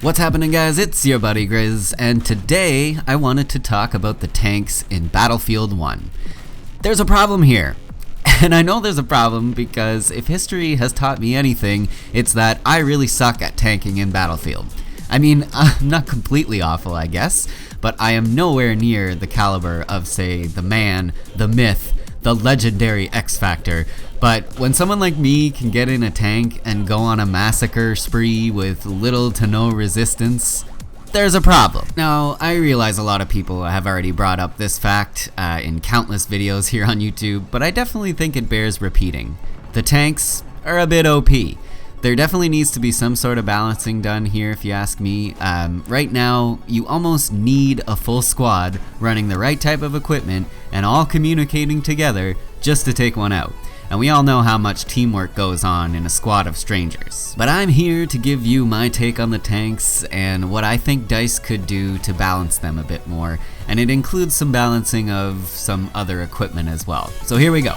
What's happening, guys? It's your buddy Grizz, and today I wanted to talk about the tanks in Battlefield 1. There's a problem here, and I know there's a problem because if history has taught me anything, it's that I really suck at tanking in Battlefield. I mean, I'm not completely awful, I guess, but I am nowhere near the caliber of, say, the man, the myth, the legendary X Factor. But when someone like me can get in a tank and go on a massacre spree with little to no resistance, there's a problem. Now, I realize a lot of people have already brought up this fact in countless videos here on YouTube, but I definitely think it bears repeating. The tanks are a bit OP. There definitely needs to be some sort of balancing done here, if you ask me. Right now, you almost need a full squad running the right type of equipment and all communicating together just to take one out. And we all know how much teamwork goes on in a squad of strangers. But I'm here to give you my take on the tanks and what I think DICE could do to balance them a bit more. And it includes some balancing of some other equipment as well. So here we go.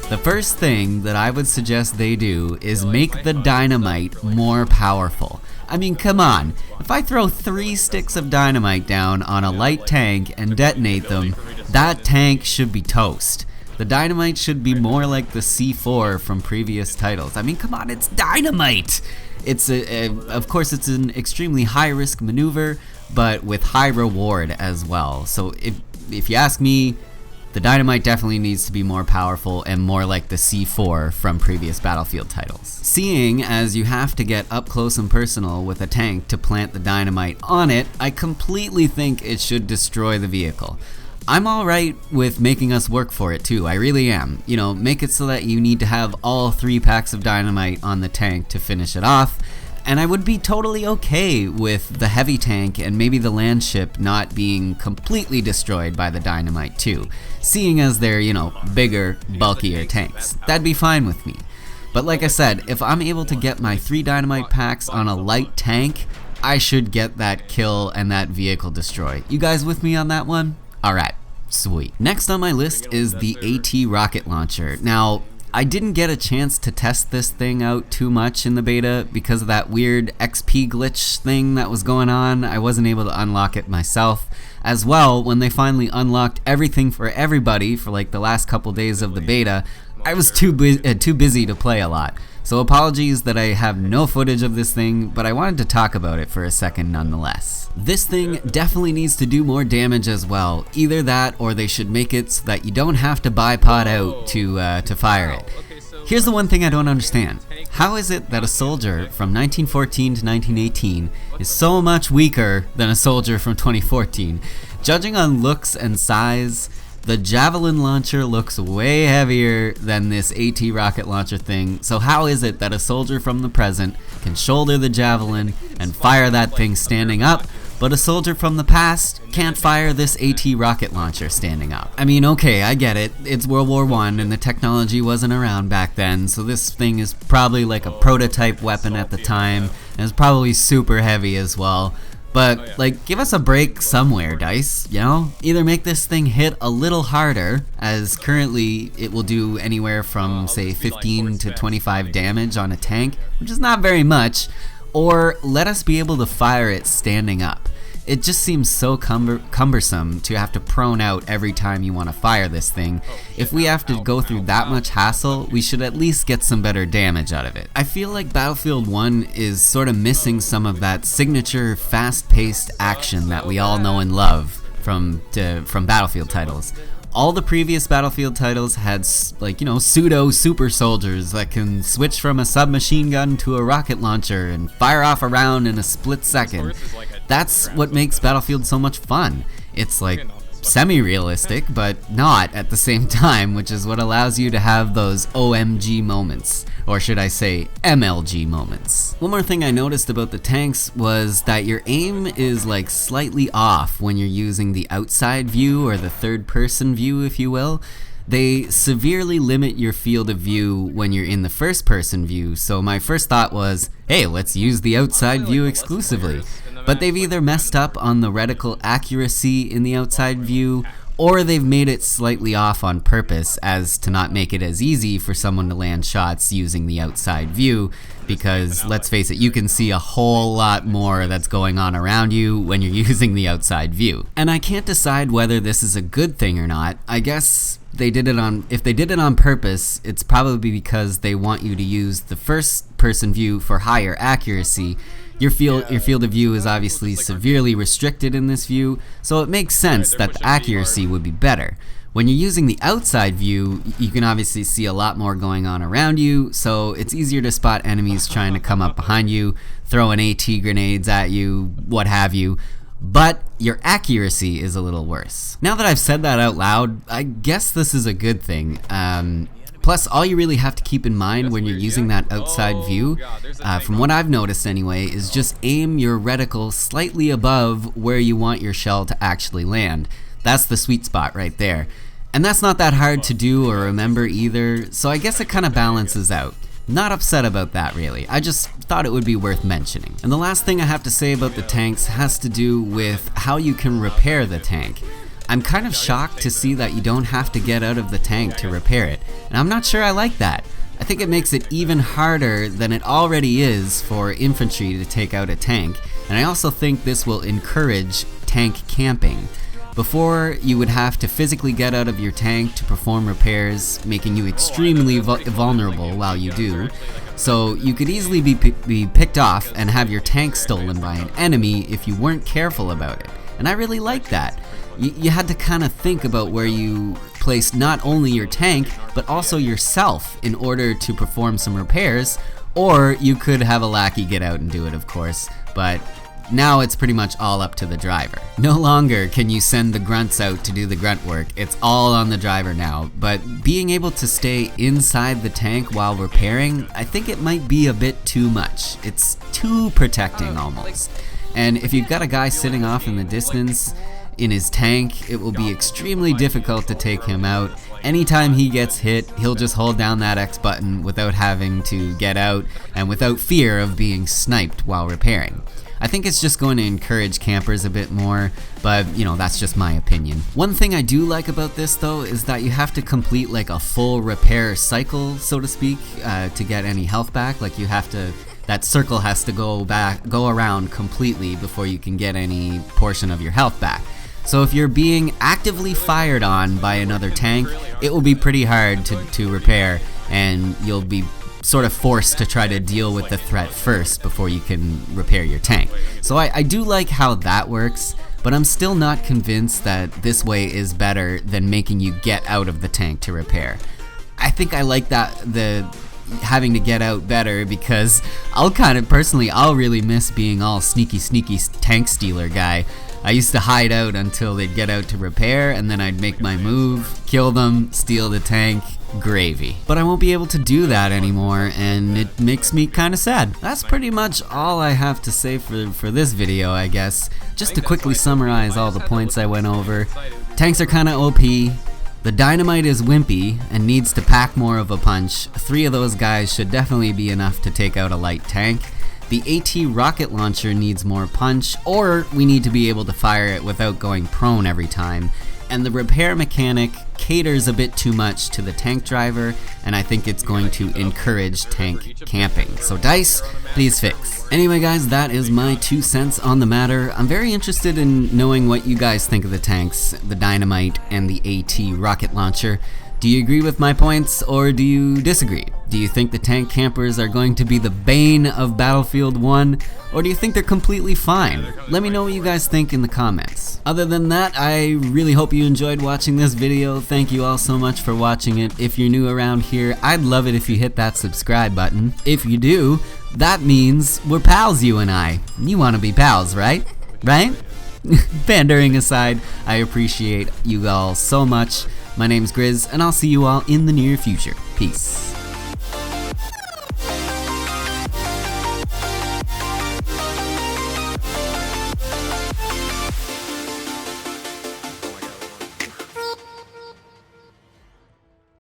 The first thing that I would suggest they do is make the Dynamite more powerful. I mean, come on. If I throw 3 sticks of dynamite down on a light tank and detonate them, that tank should be toast. The Dynamite should be more like the C4 from previous titles. I mean, come on, it's Dynamite! Of course, it's an extremely high-risk maneuver, but with high reward as well. So if you ask me, the Dynamite definitely needs to be more powerful and more like the C4 from previous Battlefield titles. Seeing as you have to get up close and personal with a tank to plant the Dynamite on it, I completely think it should destroy the vehicle. I'm alright with making us work for it too, I really am. You know, make it so that you need to have all 3 packs of Dynamite on the tank to finish it off. And I would be totally okay with the heavy tank and maybe the land ship not being completely destroyed by the Dynamite too, seeing as they're, you know, bigger, bulkier tanks. That'd be fine with me. But like I said, if I'm able to get my 3 Dynamite packs on a light tank, I should get that kill and that vehicle destroyed. You guys with me on that one? Alright, sweet. Next on my list is the AT rocket launcher. Now, I didn't get a chance to test this thing out too much in the beta because of that weird XP glitch thing that was going on. I wasn't able to unlock it myself. As well, when they finally unlocked everything for everybody for like the last couple days of the beta, I was too busy to play a lot. So apologies that I have no footage of this thing, but I wanted to talk about it for a second nonetheless. This thing definitely needs to do more damage as well. Either that or they should make it so that you don't have to bipod out to fire it. Here's the one thing I don't understand. How is it that a soldier from 1914 to 1918 is so much weaker than a soldier from 2014? Judging on looks and size, the Javelin launcher looks way heavier than this AT rocket launcher thing, so how is it that a soldier from the present can shoulder the Javelin and fire that thing standing up, but a soldier from the past can't fire this AT rocket launcher standing up? I mean, okay, I get it. It's World War I and the technology wasn't around back then, so this thing is probably like a prototype weapon at the time, and it's probably super heavy as well. But, like, give us a break somewhere, DICE, you know? Either make this thing hit a little harder, as currently it will do anywhere from, say, 15 to 25 damage on a tank, which is not very much, or let us be able to fire it standing up. It just seems so cumbersome to have to prone out every time you want to fire this thing. If we have to go through that much hassle, we should at least get some better damage out of it. I feel like Battlefield 1 is sort of missing some of that signature fast-paced action that we all know and love from Battlefield titles. All the previous Battlefield titles had, like, you know, pseudo super soldiers that can switch from a submachine gun to a rocket launcher and fire off a round in a split second. That's what makes Battlefield so much fun. It's like semi-realistic, but not at the same time, which is what allows you to have those OMG moments, or should I say MLG moments. One more thing I noticed about the tanks was that your aim is like slightly off when you're using the outside view or the third person view, if you will. They severely limit your field of view when you're in the first person view, so my first thought was, hey, let's use the outside view exclusively. But they've either messed up on the reticle accuracy in the outside view, or they've made it slightly off on purpose as to not make it as easy for someone to land shots using the outside view, because let's face it, you can see a whole lot more that's going on around you when you're using the outside view. And I can't decide whether this is a good thing or not. I guess if they did it on purpose, it's probably because they want you to use the first person view for higher accuracy. Your field of view is obviously severely restricted in this view, so it makes sense that the accuracy would be better. When you're using the outside view, you can obviously see a lot more going on around you, so it's easier to spot enemies trying to come up behind you, throwing AT grenades at you, what have you, but your accuracy is a little worse. Now that I've said that out loud, I guess this is a good thing. Plus, all you really have to keep in mind when you're using that outside view, from what I've noticed anyway, is just aim your reticle slightly above where you want your shell to actually land. That's the sweet spot right there. And that's not that hard to do or remember either, so I guess it kind of balances out. Not upset about that really, I just thought it would be worth mentioning. And the last thing I have to say about the tanks has to do with how you can repair the tank. I'm kind of shocked to see that you don't have to get out of the tank to repair it, and I'm not sure I like that. I think it makes it even harder than it already is for infantry to take out a tank, and I also think this will encourage tank camping. Before, you would have to physically get out of your tank to perform repairs, making you extremely vulnerable while you do. So you could easily be picked off and have your tank stolen by an enemy if you weren't careful about it, and I really like that. You had to kind of think about where you placed not only your tank, but also yourself in order to perform some repairs, or you could have a lackey get out and do it, of course, but now it's pretty much all up to the driver. No longer can you send the grunts out to do the grunt work, it's all on the driver now, but being able to stay inside the tank while repairing, I think it might be a bit too much. It's too protecting almost. And if you've got a guy sitting off in the distance, in his tank, it will be extremely difficult to take him out. Anytime he gets hit, he'll just hold down that X button without having to get out and without fear of being sniped while repairing. I think it's just going to encourage campers a bit more, but you know, that's just my opinion. One thing I do like about this though is that you have to complete like a full repair cycle, so to speak, to get any health back. Like that circle has to go around completely before you can get any portion of your health back. So if you're being actively fired on by another tank, it will be pretty hard to repair, and you'll be sort of forced to try to deal with the threat first before you can repair your tank. So I do like how that works, but I'm still not convinced that this way is better than making you get out of the tank to repair. I think I like the having to get out better, because I'll really miss being all sneaky tank stealer guy. I used to hide out until they'd get out to repair, and then I'd make my move, kill them, steal the tank, gravy. But I won't be able to do that anymore, and it makes me kind of sad. That's pretty much all I have to say for this video, I guess. Just to quickly summarize all the points I went over. Tanks are kind of OP. The Dynamite is wimpy and needs to pack more of a punch. 3 of those guys should definitely be enough to take out a light tank. The AT rocket launcher needs more punch, or we need to be able to fire it without going prone every time. And the repair mechanic caters a bit too much to the tank driver, and I think it's going to encourage tank camping. So DICE, please fix. Anyway guys, that is my 2 cents on the matter. I'm very interested in knowing what you guys think of the tanks, the Dynamite and the AT rocket launcher. Do you agree with my points, or do you disagree? Do you think the tank campers are going to be the bane of Battlefield 1, or do you think they're completely fine? Let me know what you guys think in the comments. Other than that, I really hope you enjoyed watching this video. Thank you all so much for watching it. If you're new around here, I'd love it if you hit that subscribe button. If you do, that means we're pals, you and I. You want to be pals, right? Right? Pandering aside, I appreciate you all so much. My name's Grizz, and I'll see you all in the near future. Peace.